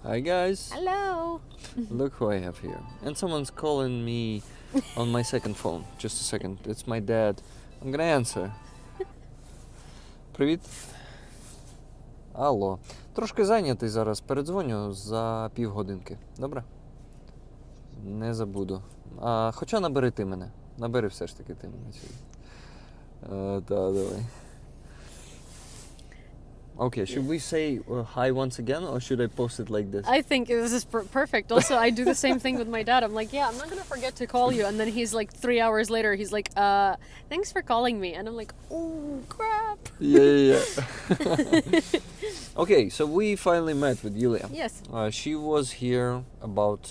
Hi guys. Hello. Look who I have here. And someone's calling me on my second phone. Just a second. It's my dad. I'm gonna answer. Привіт. Алло. Трошки зайнятий зараз. Передзвоню за півгодинки. Добре? Не забуду. Хоча набери ти мене. Набери все ж таки ти мене. Давай. Okay, should we say hi once again, or should I post it like this? I think this is perfect. Also, I do the same thing with my dad. I'm like, yeah, I'm not going to forget to call you. And then he's like 3 hours later, he's like, thanks for calling me. And I'm like, oh, crap. Yeah. Okay, so we finally met with Yewleea. Yes. She was here about,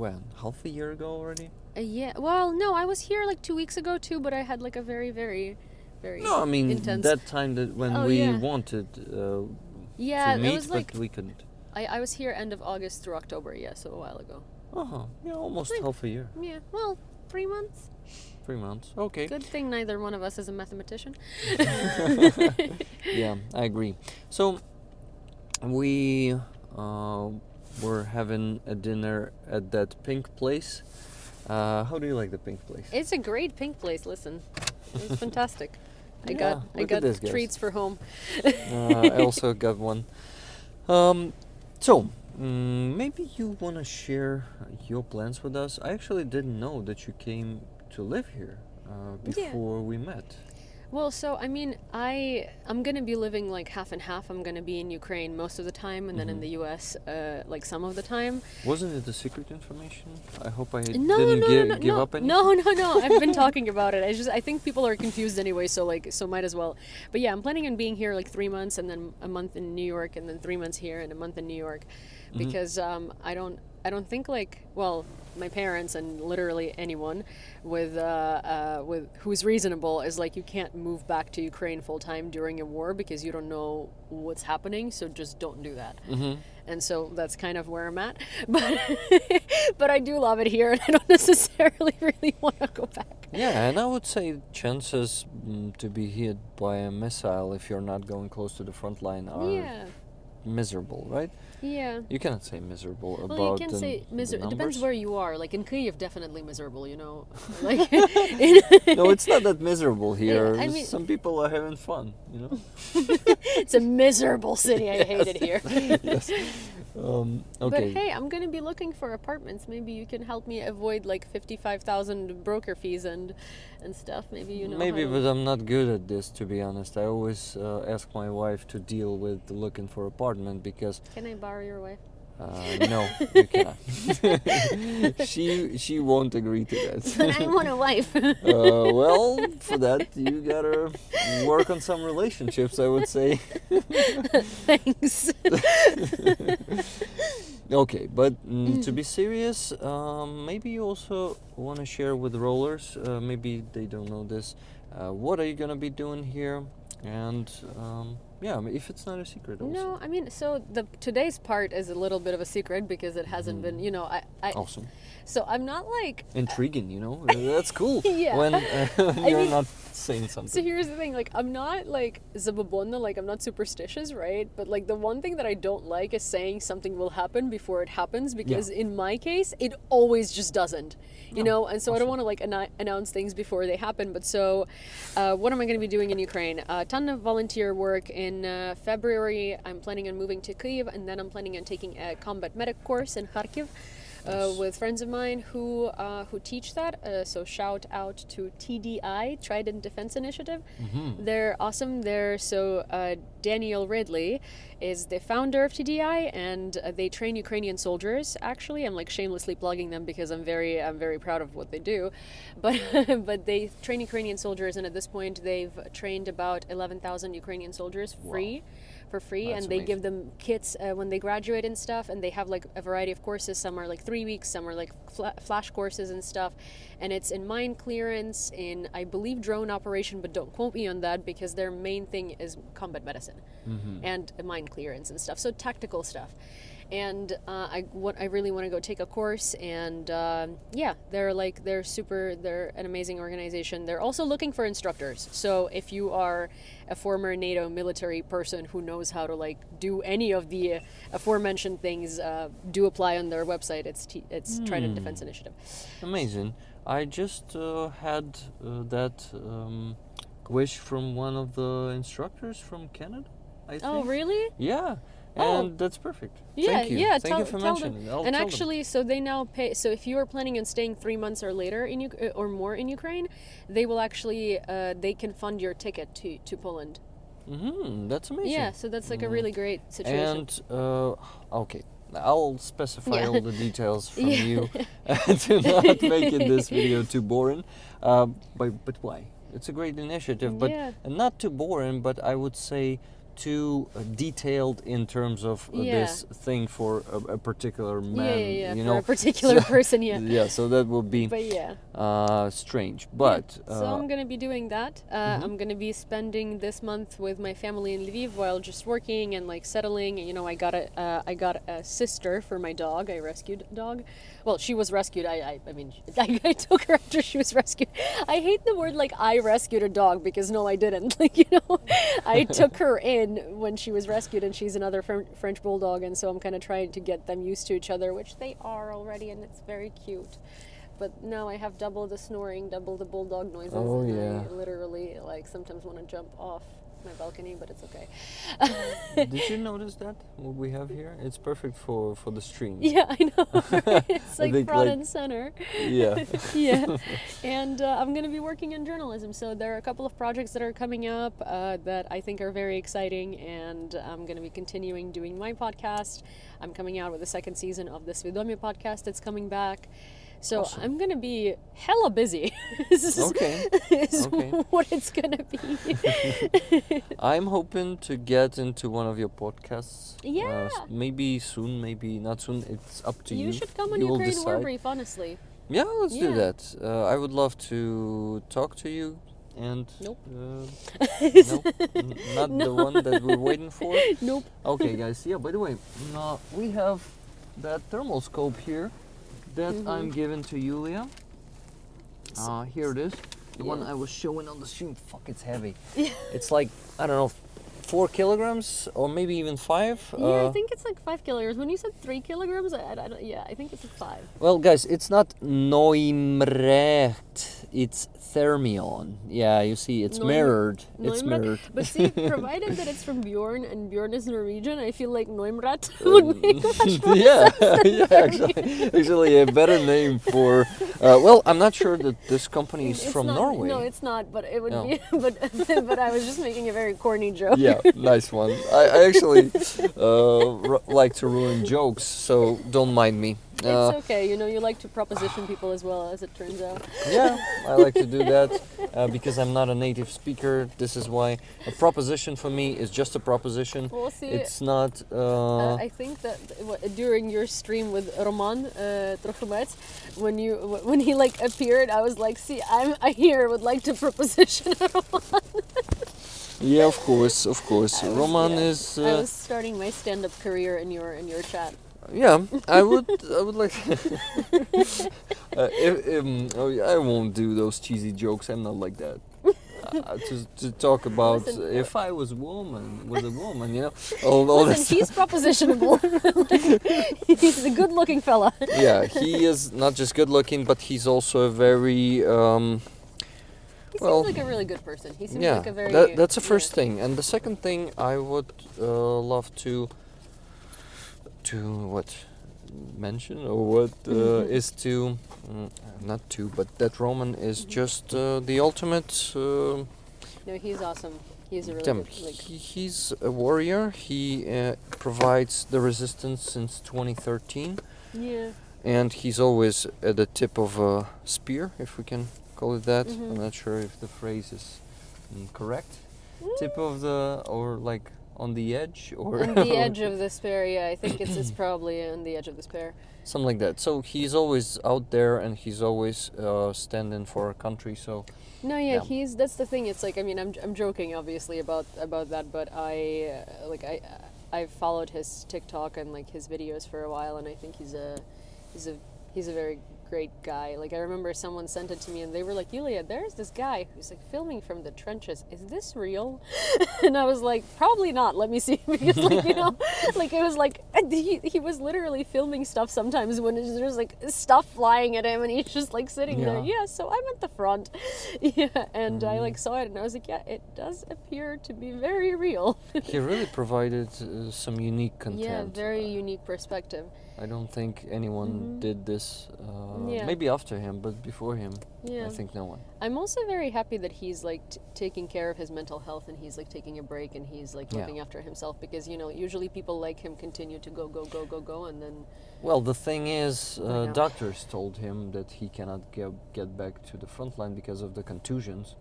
when? Half a year ago already? Yeah. Well, no, I was here like 2 weeks ago too, but I had like a very No, I mean, intense. that time that when we wanted to meet, was like, but we couldn't. I was here end of August through October, so a while ago. Yeah, almost Like, half a year. Yeah, well, 3 months. 3 months, okay. Good thing neither one of us is a mathematician. Yeah, I agree. So, we were having a dinner at that pink place. How do you like the pink place? It's a great pink place, listen. It's fantastic. I look got at this, guys. treats for home. I also got one. So, maybe you want to share your plans with us. I actually didn't know that you came to live here before we met. Well, so, I mean, I'm going to be living like half and half. I'm going to be in Ukraine most of the time and then in the US like some of the time. Wasn't it the secret information? I hope I No, didn't give up anything. No. I've been talking about it. I think people are confused anyway, so might as well. But yeah, I'm planning on being here like 3 months and then a month in New York and then 3 months here and a month in New York because I don't think my parents and literally anyone with who's reasonable is like you can't move back to Ukraine full time during a war because you don't know what's happening, so just don't do that. And so that's kind of where I'm at. But I do love it here, and I don't necessarily really want to go back. Yeah, and I would say chances to be hit by a missile if you're not going close to the front line are miserable, right? Yeah. You cannot say miserable about Well, you can say the miserable. It depends numbers. where you are. Like in Kyiv, definitely miserable, you know. Like No, it's not that miserable here. I mean, some people are having fun, you know. it's a miserable city. I hate it here. Yes. Okay. But hey, I'm going to be looking for apartments. Maybe you can help me avoid like 55,000 broker fees and stuff. Maybe you know. Maybe, but I'm not good at this, to be honest. I always ask my wife to deal with looking for apartment because. Can I borrow your wife? No, you cannot. she won't agree to that. But I want a wife. Well, for that you gotta work on some relationships, I would say. Thanks. Okay, but to be serious, maybe you also want to share with rollers. Maybe they don't know this. What are you gonna be doing here? And if it's not a secret. Also. No, I mean, so today's part is a little bit of a secret because it hasn't been, I Awesome. So I'm not like intriguing, That's cool. Yeah. When you're not saying something. So here's the thing, like I'm not like zabobonna, like I'm not superstitious, right? But like the one thing that I don't like is saying something will happen before it happens because in my case it always just doesn't, you know. And so awesome. I don't want to like announce things before they happen. But so, what am I going to be doing in Ukraine? A ton of volunteer work. In February, I'm planning on moving to Kyiv, and then I'm planning on taking a combat medic course in Kharkiv. With friends of mine who teach that. So shout out to TDI, Trident Defense Initiative. They're awesome. Daniel Ridley is the founder of TDI, and they train Ukrainian soldiers. Actually, I'm like shamelessly plugging them because I'm very proud of what they do. But they train Ukrainian soldiers, and at this point they've trained about 11,000 Ukrainian soldiers for free. That's and they amazing. give them kits when they graduate and stuff, and they have like a variety of courses. Some are like 3 weeks, some are like flash courses and stuff, and it's in mine clearance, in I believe drone operation, but don't quote me on that because their main thing is combat medicine and mine clearance and stuff, so tactical stuff. and I really want to go take a course, and yeah, they're an amazing organization. They're also looking for instructors. So if you are a former NATO military person who knows how to like do any of the aforementioned things, do apply on their website. It's Trident Defense Initiative. Amazing. I just had that wish from one of the instructors from Canada, I think. Oh, really? Yeah. Oh. And that's perfect. Yeah, Thank you. yeah. Thank you for tell mentioning. them. I'll And tell actually, so they now pay. So if you are planning on staying 3 months or later or more in Ukraine, they will actually they can fund your ticket to Poland. them. That's amazing. Yeah, so that's like a really great situation. And okay, I'll specify Yeah. all the details from Yeah. you to not make it this video too boring. But why? It's a great initiative, but Yeah. not too boring. But I would say too detailed in terms of this thing for a particular man. Yeah, You for know, a particular person, yeah. Yeah, so that would be But yeah. strange. But So I'm gonna be doing that. I'm gonna be spending this month with my family in Lviv while just working and like settling. You know, I got a sister for my dog. I rescued a dog. Well, she was rescued. I mean, I took her after she was rescued. I hate the word like I rescued a dog because no, I didn't. Like, you know, I took her in when she was rescued, and she's another French bulldog, and so I'm kind of trying to get them used to each other, which they are already, and it's very cute. But now I have double the snoring, double the bulldog noises, Oh, and yeah. I literally like sometimes want to jump off my balcony, but it's okay. did you notice that what we have here? It's perfect for the stream. Yeah, I know. It's I like think, front like- and center. Yeah. Yeah, and I'm going to be working in journalism. So there are a couple of projects that are coming up that I think are very exciting, and I'm going to be continuing doing my podcast. I'm coming out with the second season of the Svidomie podcast that's coming back. So Awesome. I'm going to be hella busy. This Okay. is Okay. what it's going to be. I'm hoping to get into one of your podcasts. Yeah. Maybe soon, maybe not soon. It's up to you. You should come on You will Ukraine War decide. Brief, honestly. Yeah, let's do Yeah. that. I would love to talk to you. And Nope. nope, not the one that we're waiting for. Nope. Okay, guys. Yeah. By the way, we have that thermal scope here that I'm giving to Yewleea. Here it is. The one I was showing on the stream. Fuck, it's heavy. It's like, I don't know, 4 kilograms or maybe even 5. Yeah, I think it's like 5 kilograms. When you said 3 kilograms, I don't, yeah, I think it's 5. Well, guys, it's not Neumrecht, it's Thermion. Yeah, you see, it's mirrored. It's Neumrat? mirrored. But see, provided that it's from Bjorn and Bjorn is Norwegian, I feel like Neumrat would make much more Yeah, sense. yeah, actually a better name for. Well, I'm not sure that this company is It's from not, Norway. No, it's not. But it would No. be. But I was just making a very corny joke. Yeah, nice one. I actually like to ruin jokes, so don't mind me. It's okay. You know, you like to proposition people as well, as it turns out. Yeah, I like to do that because I'm not a native speaker. This is why a proposition for me is just a proposition. Well, see, It's not. I think that during your stream with Roman Trochumets, when he like appeared, I was like, see, I here would like to proposition Roman. Yeah, of course, of course. Roman Yeah. is. I was starting my stand-up career in your chat. Yeah, I would like. I won't do those cheesy jokes. I'm not like that. To talk about Listen, if I was a woman, you know, all Listen, this. he's propositionable. He's a good-looking fella. Yeah, he is not just good looking, but he's also a very. He Well, seems like a really good person. He seems Yeah, like a very. that's the first yeah. thing, and the second thing I would love to what mention or what is to not to, but that Roman is just the ultimate. No, he's awesome. He's a really Damn, good, like, he's a warrior. He provides the resistance since 2013, yeah. and he's always at the tip of a spear, if we can call it that. Mhm. I'm not sure if the phrase is correct. Tip of the, or like on the edge, or On the edge of the spear, yeah. I think it's probably on the edge of the spear. something like that. So he's always out there, and he's always standing for our country. So No, yeah, Yeah. that's the thing. It's like, I mean, I'm joking obviously about that, but I've followed his TikTok and like his videos for a while, and I think he's a very great guy. Like I remember someone sent it to me and they were like, Yewleea, there's this guy who's like filming from the trenches. Is this real? And I was like, probably not. Let me see. Because like, you know, like it was like he was literally filming stuff sometimes when there's like stuff flying at him and he's just like sitting there. Yeah, so I'm at the front. Yeah, and I like saw it and I was like, yeah, it does appear to be very real. He really provided some unique content. Yeah, very unique perspective. I don't think anyone did this. Maybe after him, but before him, I think no one. I'm also very happy that he's like taking care of his mental health and he's like taking a break and he's like looking after himself, because you know usually people like him continue to go and then. Well, the thing is, doctors told him that he cannot get back to the front line because of the contusions,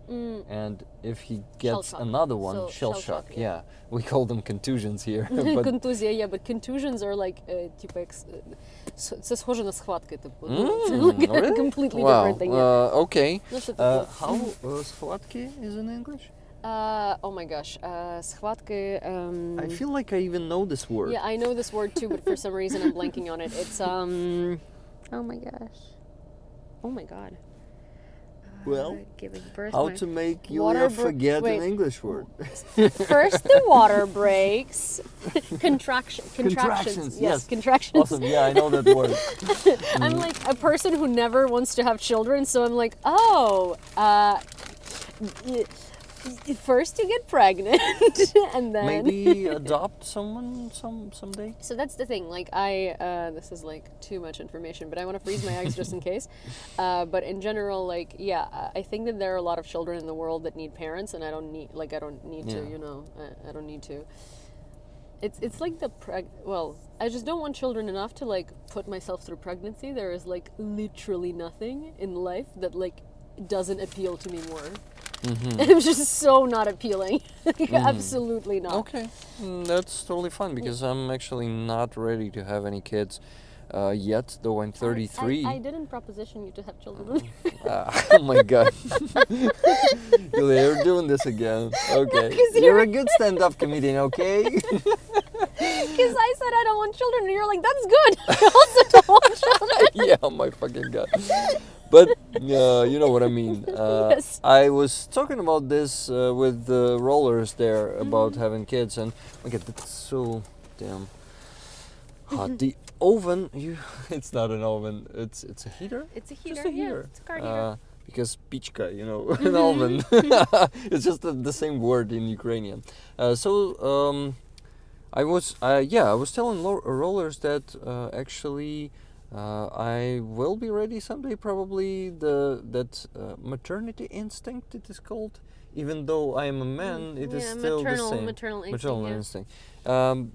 and if he gets another one, shell shock. Yeah, we call them contusions here. But Контузия, yeah, but contusions are like типа це схоже на схватки, типу. Like a completely different thing. Okay. How схватки is in English? Oh my gosh, схватки. I feel like I even know this word. Yeah, I know this word too, but for some reason I'm blanking on it. It's oh my gosh, oh my god. Well, giving birth. How to make Yewleea forget an English word? First the water breaks. Contractions. Yes, contractions. Awesome. Yeah, I know that word. I'm like a person who never wants to have children, so I'm like, oh, first you get pregnant, and then maybe adopt someone someday. So that's the thing. Like this is like too much information, but I want to freeze my eggs just in case. But in general, like I think that there are a lot of children in the world that need parents, and I don't need to. You know, I don't need to. It's like well, I just don't want children enough to like put myself through pregnancy. There is like literally nothing in life that like doesn't appeal to me more. It was just so not appealing. Absolutely not. Okay, that's totally fine because I'm actually not ready to have any kids yet, though I'm 33. I didn't proposition you to have children. Oh my god. Yewleea, you're doing this again. Okay. You're a good stand-up comedian, okay? Because I said I don't want children, and you're like, that's good. I also don't want children. Yeah, oh my fucking god. But you know what I mean. Yes. I was talking about this with the rollers there about having kids, and look at that's so damn hot. The oven, it's not an oven. It's a heater. It's a heater. Just a heater. Yeah, it's a car heater. Because pichka, you know, an oven. It's just the same word in Ukrainian. I was telling rollers that actually. I will be ready someday, probably. That maternity instinct, it is called. Even though I am a man, it is still the same. Maternal instinct.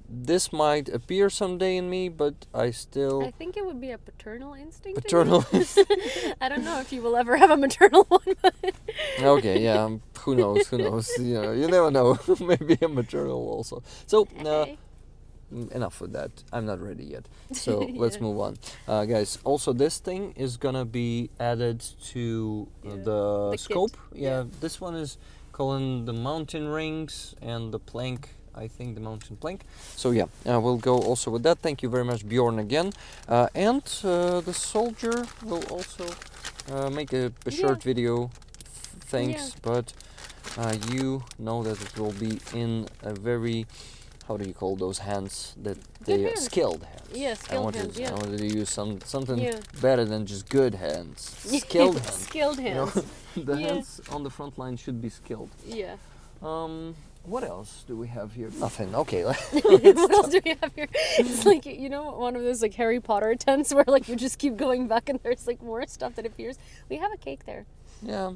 This might appear someday in me, but I still. I think it would be a paternal instinct. Paternal. I don't know if you will ever have a maternal one. But Okay, yeah. Who knows? Who knows? You never know. Maybe a maternal also. So. Enough with that. I'm not ready yet. So let's move on. Guys, also this thing is gonna be added to the scope. Yeah, this one is calling the mountain rings and the plank. I think the mountain plank. So yeah, we'll go also with that. Thank you very much, Bjorn, again. And the soldier will also make a short video. Thanks, but you know that it will be in a very... How do you call those hands? That they are skilled hands. Yeah, skilled hands. I wanted to use something better than just good hands. Skilled hands. Skilled hands. You know? The hands on the front line should be skilled. Yeah. What else do we have here? Nothing. Okay. What else do we have here? It's like, you know, one of those like Harry Potter tents where like you just keep going back and there's like more stuff that appears. We have a cake there. Yeah,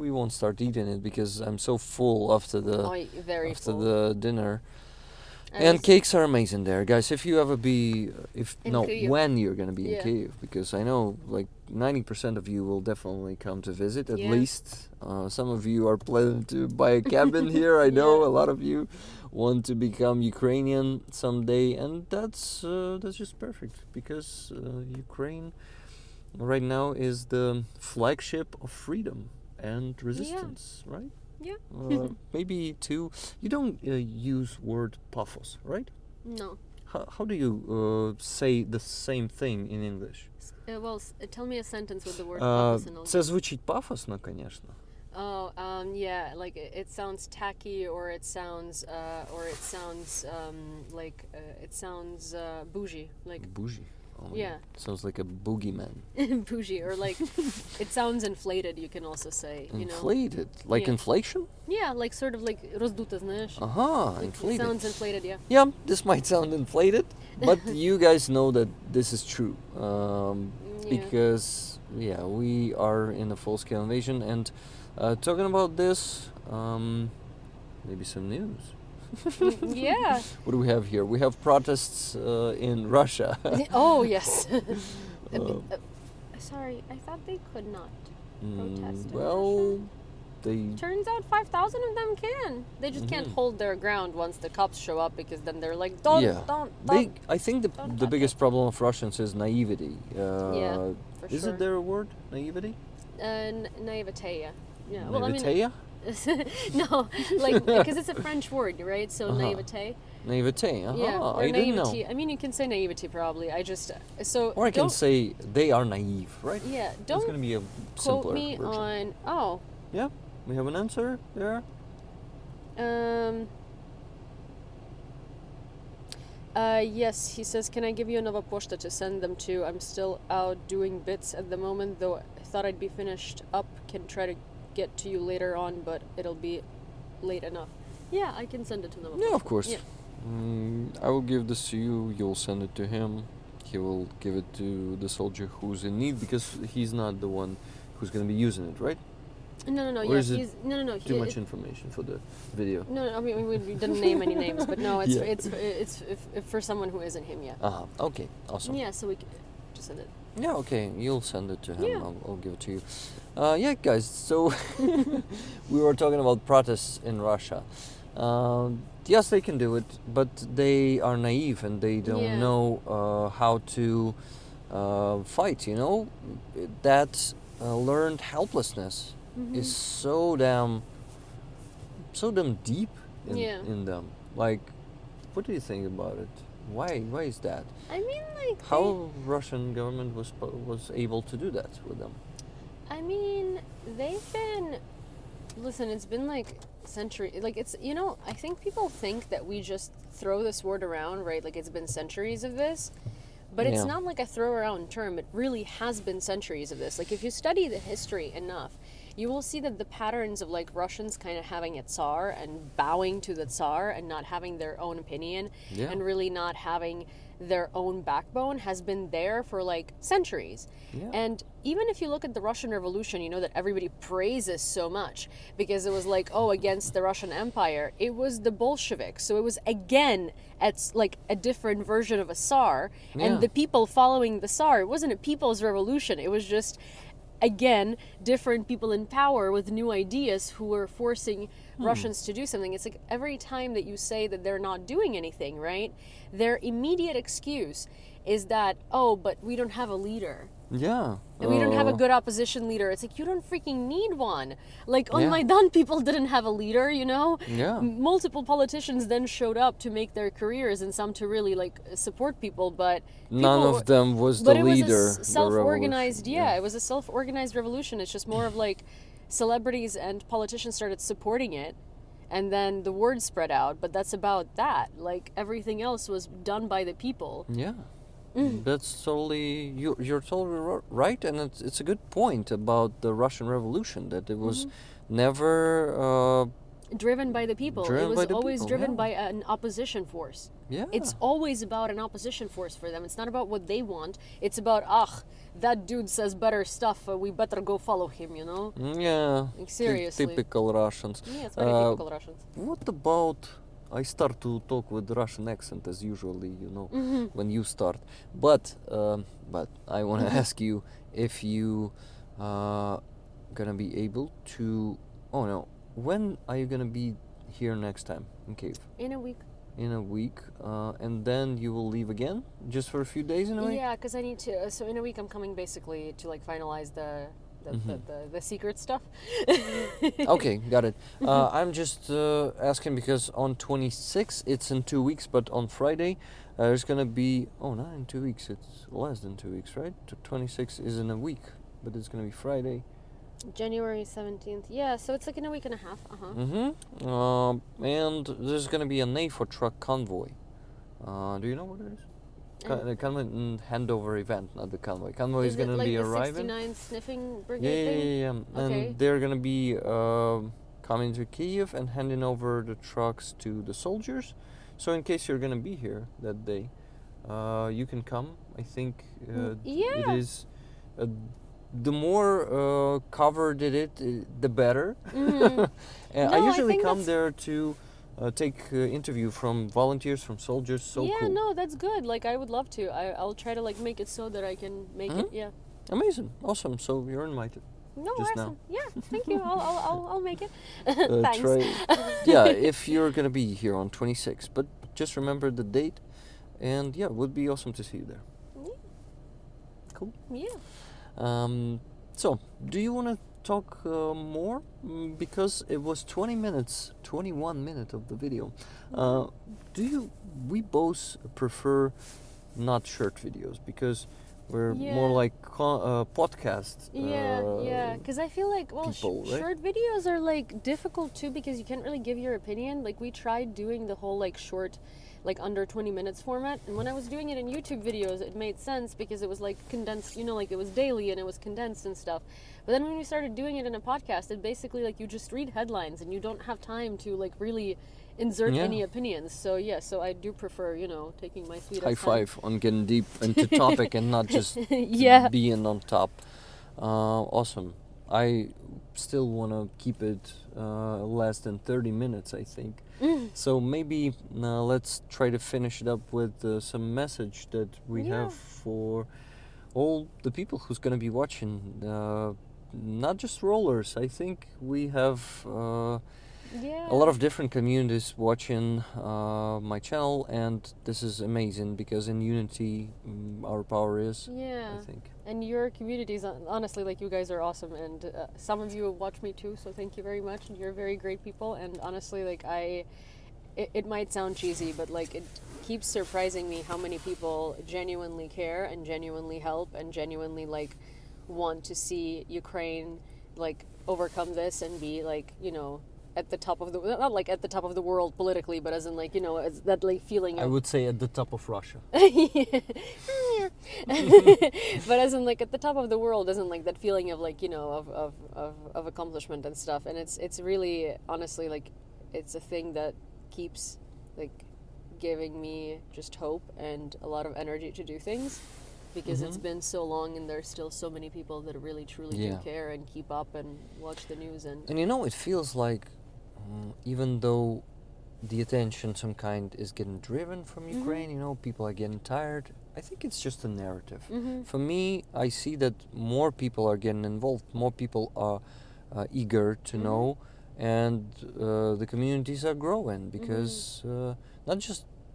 we won't start eating it because I'm so full after the dinner. And cakes are amazing there, guys. If you ever when you're gonna be in Kyiv, because I know like 90% of you will definitely come to visit. At least some of you are planning to buy a cabin here. I know a lot of you want to become Ukrainian someday, and that's just perfect because Ukraine right now is the flagship of freedom and resistance, right? Yeah. Maybe too. You don't use word paphos, right? No. How do you say the same thing in English? Tell me a sentence with the word pathos and I'll Це звучить пафосно, конечно. Oh, yeah, like it sounds tacky, or it sounds bougie, like Bougie. Oh my Yeah. God. Sounds like a boogeyman. bougie, or like it sounds inflated. You can also say, you know, Inflated? Like Yeah. inflation? yeah, like sort of like роздуто, знаешь. Aha, Like, it inflated. sounds inflated, yeah. Yeah, this might sound inflated, but you guys know that this is true. Because, yeah, we are in a full-scale invasion, and talking about this, maybe some news. Yeah. What do we have here? We have protests in Russia. Oh yes. Uh, Sorry, I thought they could not protest. in well, they... Turns out 5,000 of them can. They just can't hold their ground once the cops show up, because then they're like, don't. I think the touch biggest problem of Russians is naivety. Yeah, for Is sure. it there a word? Naivety? Naivete, yeah. Yeah. Well, I mean, Naivete? no, like, because it's a French word, right? So naivete. Naivete. Yeah. Or I didn't know. naivety. I mean, you can say naivety probably. I just so. Or I can don't- say they are naive, right? Yeah. It's Don't gonna be a quote simpler me version. on. Oh. Yeah, we have an answer there. Yes, he says, can I give you another posta to send them to? I'm still out doing bits at the moment, though I thought I'd be finished up. Can try to get to you later on, but it'll be late enough. Yeah, I can send it to them. Yeah, of course. Yeah. I will give this to you. You'll send it to him. He will give it to the soldier who's in need, because he's not the one who's gonna be using it, right? No. Or Yeah, is it he's no. Too much information for the video. No, I mean we didn't name any names, but no, it's Yeah. it's for someone who isn't him yet. Okay, awesome. Yeah, so we can just send it. Yeah, okay, you'll send it to him. Yeah. I'll give it to you. Yeah, guys, so we were talking about protests in Russia. Yes, they can do it, but they are naive and they don't Yeah. know how to fight, you know? That learned helplessness is so damn deep in them. Like, what do you think about it? Why is that? I mean, like How Russian government was able to do that with them? I mean, they've been. Listen, it's been like centuries. Like it's I think people think that we just throw this word around, right? Like it's been centuries of this. But it's Yeah. not like a throw around term. It really has been centuries of this. Like if you study the history enough, you will see that the patterns of like Russians kind of having a Tsar and bowing to the Tsar and not having their own opinion Yeah. and really not having their own backbone has been there for like centuries. Yeah. And even if you look at the Russian Revolution, you know that everybody praises so much because it was like, oh, against the Russian Empire. It was the Bolsheviks. So it was again like a different version of a Tsar Yeah. and the people following the Tsar. It wasn't a people's revolution. It was just again different people in power with new ideas who were forcing Russians to do something. It's like every time that you say that they're not doing anything, right? Their immediate excuse is that, oh, but we don't have a leader. Yeah. And we don't have a good opposition leader. It's like, you don't freaking need one. Like, on Yeah. Maidan, people didn't have a leader, you know? Yeah. Multiple politicians then showed up to make their careers and some to really, like, support people, but... None people of them was the but it leader. was a the self-organized, revolution. it was a self-organized revolution. It's just more of, like, celebrities and politicians started supporting it, and then the word spread out, but that's about that. Like, everything else was done by the people. Yeah. That's totally you're totally right, and it's a good point about the Russian Revolution, that it was never Driven by the people. Driven It was by the always people, driven yeah. by an opposition force. yeah. It's always about an opposition force for them. It's not about what they want. It's about, that dude says better stuff. We better go follow him, you know? Yeah. Like, seriously. Typical Russians. Yeah, it's very typical Russians. What about I start to talk with Russian accent as usually, you know, when you start. But I want to ask you if you gonna be able to. Oh no, when are you gonna be here next time in Kyiv? In a week. In a week, and then you will leave again, just for a few days in a week. Yeah, because I need to. So in a week, I'm coming basically to like finalize the secret stuff. Okay, got it. I'm just asking because on 26 it's in 2 weeks, but on Friday there's gonna be not in 2 weeks. It's less than 2 weeks, right? 26 is in a week, but it's gonna be Friday. January 17th. Yeah, so it's like in a week and a half. And there's gonna be an A4 truck convoy. Do you know what it is? The convoy handover event, not the convoy. Convoy is gonna be arriving. The 69 sniffing brigade thing? Yeah. Okay. And they're gonna be coming to Kyiv and handing over the trucks to the soldiers. So in case you're gonna be here that day, you can come. I think it is. The more covered the better. And I usually come there to take interview from volunteers, from soldiers. So yeah, cool. no, that's good. Like I would love to. I'll try to like make it so that I can make it. Yeah. Amazing, awesome. So you're invited. No, just awesome. now. Yeah, thank you. I'll make it. Thanks. Yeah, if you're gonna be here on 26, but just remember the date, and yeah, it would be awesome to see you there. Yeah. Cool. Yeah. So do you want to talk more? Because it was 21 minutes of the video. We both prefer not short videos because we're more like podcast. Yeah. Because I feel like people, right? short videos are like difficult too because you can't really give your opinion. Like we tried doing the whole like short, like under 20 minutes format, and when I was doing it in YouTube videos, it made sense because it was like condensed. Like it was daily and it was condensed and stuff. But then when we started doing it in a podcast, it basically like you just read headlines and you don't have time to like really insert any opinions. So so I do prefer, taking my sweet high five on getting deep into topic and not just being on top. Awesome. I still want to keep it less than 30 minutes, I think. So maybe let's try to finish it up with some message that we have for all the people who's going to be watching. Not just rollers. I think we have a lot of different communities watching my channel, and this is amazing because in unity our power is. I think. And your communities, honestly, like you guys are awesome, and some of you watch me too, so thank you very much, and you're very great people. And honestly, like it might sound cheesy, but like it keeps surprising me how many people genuinely care and genuinely help and genuinely like want to see Ukraine like overcome this and be like at the top of the, not like at the top of the world politically, but as in like as that like feeling of, I would say at the top of Russia. But as in like at the top of the world, as in like that feeling of like of accomplishment and stuff. And it's really honestly like it's a thing that keeps like giving me just hope and a lot of energy to do things, because it's been so long and there's still so many people that really truly do care and keep up and watch the news. And it feels like even though the attention some kind is getting driven from Ukraine, people are getting tired, I think it's just a narrative. For me, I see that more people are getting involved, more people are eager to know, and the communities are growing because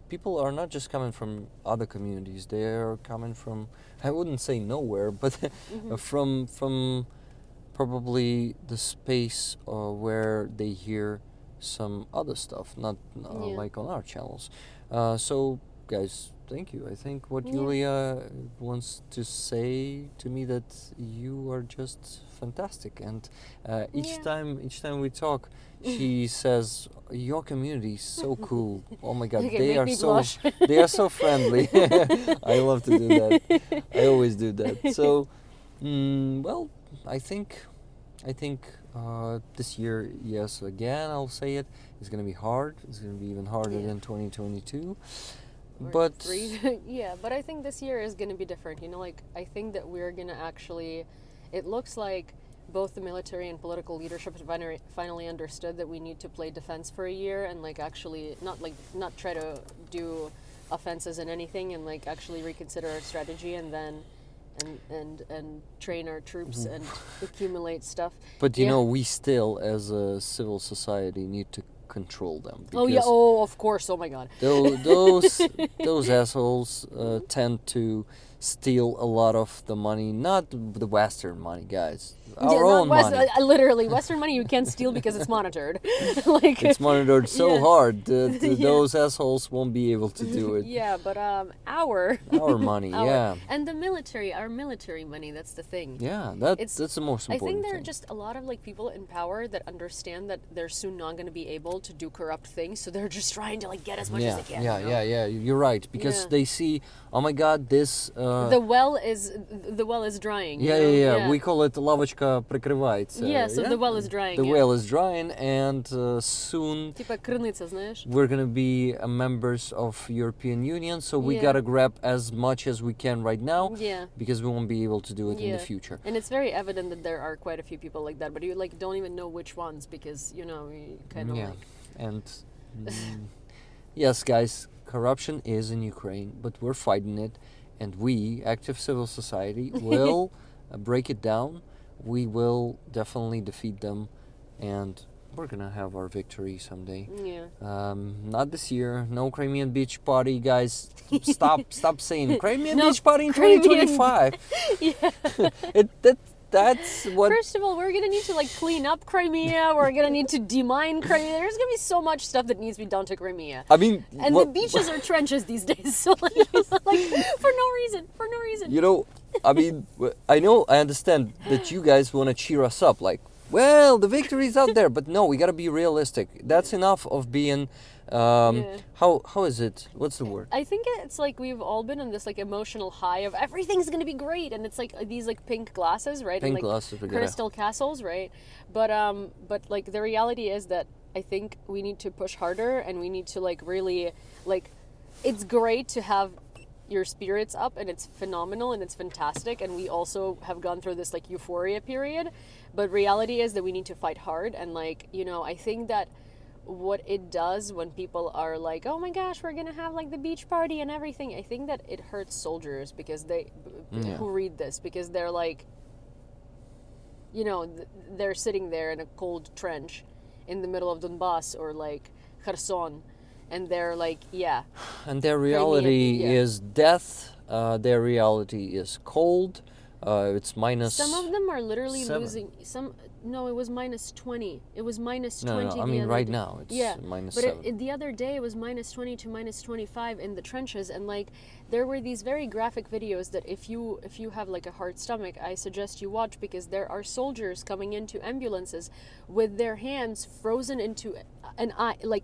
people are not just coming from other communities, they are coming from, I wouldn't say nowhere, but from probably the space where they hear some other stuff, not like on our channels. So guys, thank you. I think what Yewleea wants to say to me that you are just fantastic, and each time we talk, she says your community is so cool. Oh my God, they are so friendly. I love to do that. I always do that. So well, I think this year, yes, again I'll say it, it's gonna be hard. It's gonna be even harder than 2022. But but I think this year is going to be different. Like I think that we're going to actually, it looks like both the military and political leadership have finally understood that we need to play defense for a year and like actually not try to do offenses in anything, and like actually reconsider our strategy and then and train our troops and accumulate stuff. But we still as a civil society need to control them. Of course. Oh my God. Those assholes tend to steal a lot of the money, not the Western money, guys. Our Yeah, own not money. Literally, Western money you can't steal because it's monitored. Like It's monitored so yeah. hard that Yeah. those assholes won't be able to do it. Yeah, but our Our money, yeah. and the military, our military money. That's the thing. Yeah, It's- that's the most I important think there are thing. just a lot of like people in power that understand that they're soon not going to be able to do corrupt things, so they're just trying to like get as much as they can. you know? Yeah. You're right, because Yeah. they see, oh my God, this. The well is drying. you Yeah, know? yeah. We call it лавочка прикрывается. Yeah, so the well is drying. The yeah. well is drying, and soon Типа крыныца, знаешь? we're gonna be members of European Union, so we Yeah. gotta grab as much as we can right now, Yeah. because we won't be able to do it in Yeah. the future. And it's very evident that there are quite a few people like that, but you like don't even know which ones because you know you kind of Yeah, like and yes, guys, corruption is in Ukraine, but we're fighting it, and we, active civil society, will break it down. We will definitely defeat them, and we're gonna have our victory someday. yeah. Not this year. No Crimean Beach Party, guys. Stop saying Crimean No, Beach Party in Crimean- 2025. Yeah. That's what. First of all, we're gonna need to like clean up Crimea. We're gonna need to demine Crimea. There's gonna be so much stuff that needs to be done to Crimea. I mean, And the beaches are trenches these days, so like for no reason. You know, I mean, I understand that you guys want to cheer us up, like, well, the victory's out there, but no, we gotta be realistic. That's enough of being. Yeah. How is it? What's the word? I think it's like we've all been on this like emotional high of everything's gonna be great, and it's like these like pink glasses, right? Pink and, like, glasses, we gotta- crystal castles, right? But like the reality is that I think we need to push harder, and we need to like really like. It's great to have your spirits up, and it's phenomenal and it's fantastic, and we also have gone through this like euphoria period. But reality is that we need to fight hard, and like I think that. What it does when people are like, oh my gosh, we're gonna have like the beach party and everything, I think that it hurts soldiers because who read this, because they're like, they're sitting there in a cold trench in the middle of Donbass or like Kherson, and they're like, yeah. And their reality yeah. is death. Their reality is cold. It's minus. Some of them are literally 7. losing. No, it was minus 20. It was minus No, 20. I the mean other right day. now it's Yeah, minus but 7. the other day it was minus 20 to minus 25 in the trenches, and like there were these very graphic videos that if you have like a hard stomach, I suggest you watch, because there are soldiers coming into ambulances with their hands frozen into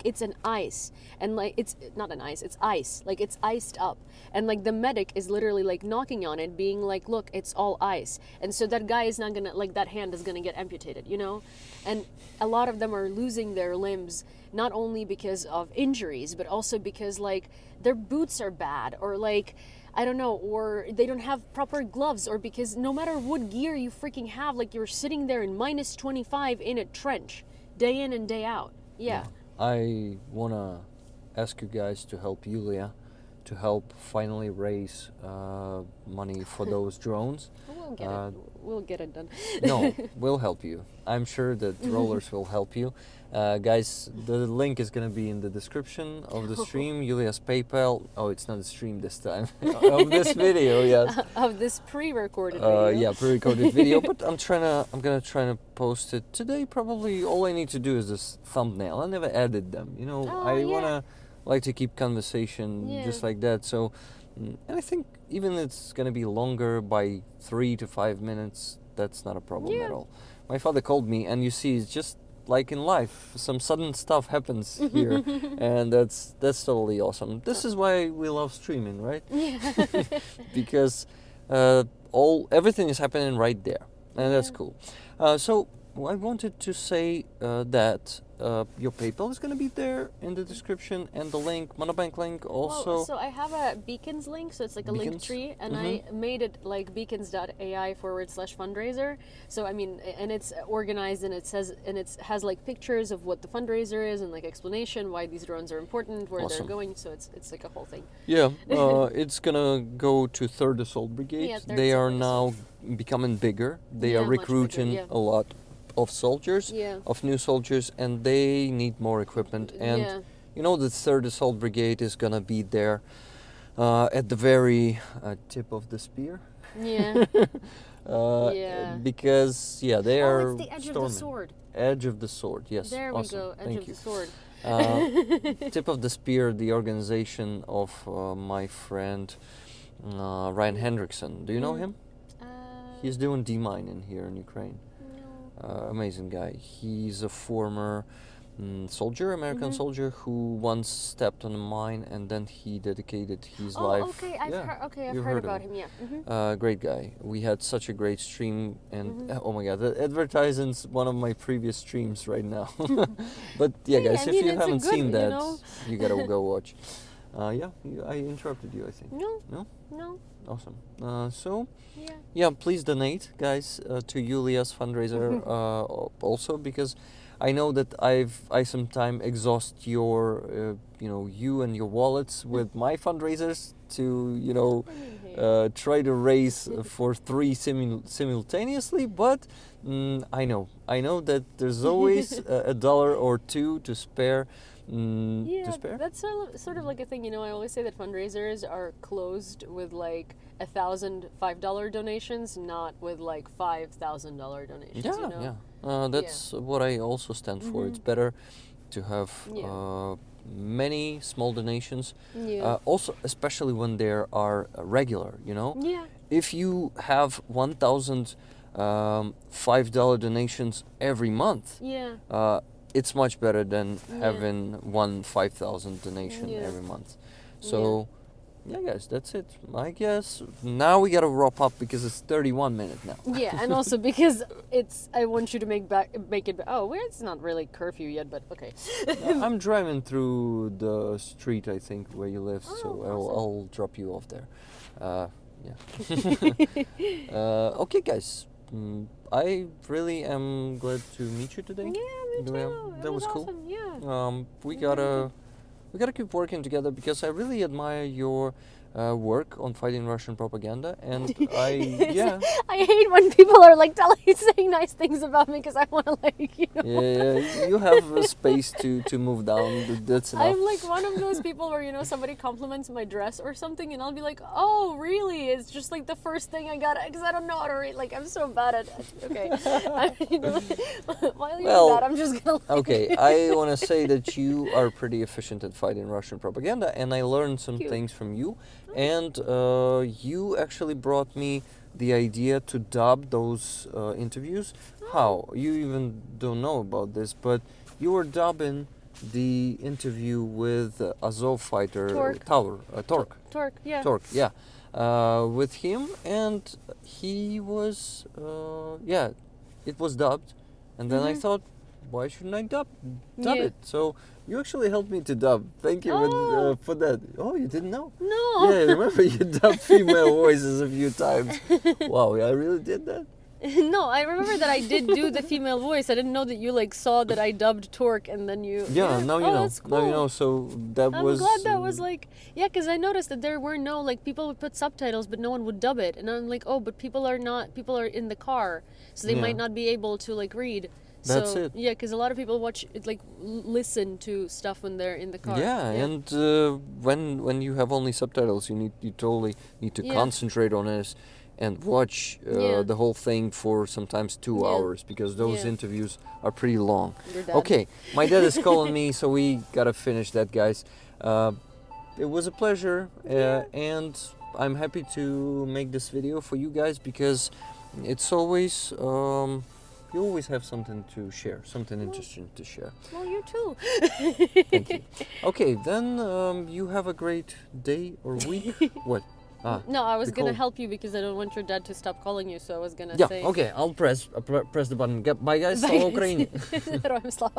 it's an ice, and like it's not an ice, it's ice, like it's iced up, and like the medic is literally like knocking on it, being like, look, it's all ice, and so that guy is not gonna like that hand is gonna get amputated, and a lot of them are losing their limbs not only because of injuries but also because like their boots are bad, or like I don't know, or they don't have proper gloves, or because no matter what gear you freaking have, like you're sitting there in minus 25 in a trench day in and day out. Yeah. I wanna ask you guys to help Yewleea, to help finally raise money for those drones. We'll get it done. No, we'll help you. I'm sure that Rollers will help you. Guys, the link is going to be in the description of the stream. Yewleea's PayPal. Oh, it's not a stream this time. Of this video, yes. Of this pre-recorded video. Yeah, pre-recorded video. But I'm gonna try to post it today. Probably all I need to do is this thumbnail. I never edit them. I wanna like to keep conversation just like that. So, and I think even it's gonna be longer by 3 to 5 minutes. That's not a problem at all. My father called me, and you see, it's just like in life, some sudden stuff happens here, and that's totally awesome. This is why we love streaming, right? Yeah. Because everything is happening right there, and that's cool. So I wanted to say that your PayPal is going to be there in the description, and the link, Monobank link also. Well, so I have a Beacons link, so it's like a link Beacons? tree, and I made it like beacons.ai/fundraiser. So I mean, and it's organized, and it has like pictures of what the fundraiser is, and like explanation why these drones are important, where Awesome. they're going. So it's like a whole thing. Yeah, it's gonna go to 3rd Assault Brigade. Yeah, 3rd They are Assault now becoming bigger. They Yeah, are much bigger, recruiting yeah. a lot of soldiers, Yeah. of new soldiers, and they need more equipment. And Yeah. the 3rd Assault Brigade is gonna be there at the very tip of the spear. Yeah. Yeah. Because they Oh, are it's the edge of the storming. sword. Edge of the sword, yes. There awesome. we go. Edge Thank of you. the sword. Tip of the spear, the organization of my friend Ryan Hendrickson. Do you know him? He's doing demining here in Ukraine. No. Amazing guy. He's a former soldier, American soldier, who once stepped on a mine and then he dedicated his life. Okay. I've you heard of about him. him. Yeah. Great guy. We had such a great stream, and oh my god, the advertising's one of my previous streams right now. But yeah, Hey, guys, I if mean, you it's a haven't good, seen you that, know. you gotta go watch. I interrupted you, I think. No. No? No. Awesome. So, Yeah. please donate, guys, to Yewlea's fundraiser also, because I know that I sometimes exhaust your, you and your wallets with my fundraisers to, try to raise for 3 simultaneously, but I know that there's always a dollar or two to spare. Yeah, to spare? that's sort of like a thing. I always say that fundraisers are closed with like $1,005 donations, not with like $5,000 donations. Yeah. That's what I also stand for. It's better to have many small donations. Yeah. Also, especially when there are regular. Yeah. If you have $1,000 $5 donations every month. Yeah. It's much better than having one 5,000 donation every month. So, guys, that's it. I guess now we gotta wrap up because it's 31 minutes now. Yeah, and also because I want you to make it. Oh, it's not really curfew yet, but okay. I'm driving through the street, I think, where you live, so awesome. I'll drop you off there. Okay, guys. I really am glad to meet you today. Yeah, me too. That was cool. Awesome. Yeah. We gotta keep working together because I really admire your work on fighting Russian propaganda, and I hate when people are like saying nice things about me because I want to you have a space to move down. That's enough. I'm like one of those people where somebody compliments my dress or something, and I'll be like, oh really? It's just like the first thing I got because I don't know how to read. Like I'm so bad at okay. While you do that, I'm just gonna. Okay, I want to say that you are pretty efficient at fighting Russian propaganda, and I learned some things from you. And you actually brought me the idea to dub those interviews. How? You even don't know about this, but you were dubbing the interview with Azov fighter Tork. Tork, yeah. With him, and he was, it was dubbed. And then I thought, why shouldn't I dub it? So you actually helped me to dub. Thank you for that. Oh, you didn't know? No. Yeah, remember you dubbed female voices a few times. Wow, I really did that? No, I remember that I did do the female voice. I didn't know that you saw that I dubbed Torque and then you. Yeah, now you know. That's cool. Now you know. So that was. I'm glad that was because I noticed that there were no people would put subtitles, but no one would dub it, and I'm like, oh, but people are in the car, so they might not be able to read. That's it. Yeah, because a lot of people listen to stuff when they're in the car. Yeah, and when you have only subtitles, you totally need to concentrate on this and watch the whole thing for sometimes 2 hours because those interviews are pretty long. Okay, my dad is calling me, so we gotta finish that, guys. It was a pleasure, and I'm happy to make this video for you guys because it's always. You always have something to share, something interesting to share. Well, you too. Thank you. Okay, then you have a great day or week. What? No, I was gonna help you because I don't want your dad to stop calling you, so I was gonna say. Yeah, okay, I'll press the button. Bye, guys. Слава Україні. Героям слава.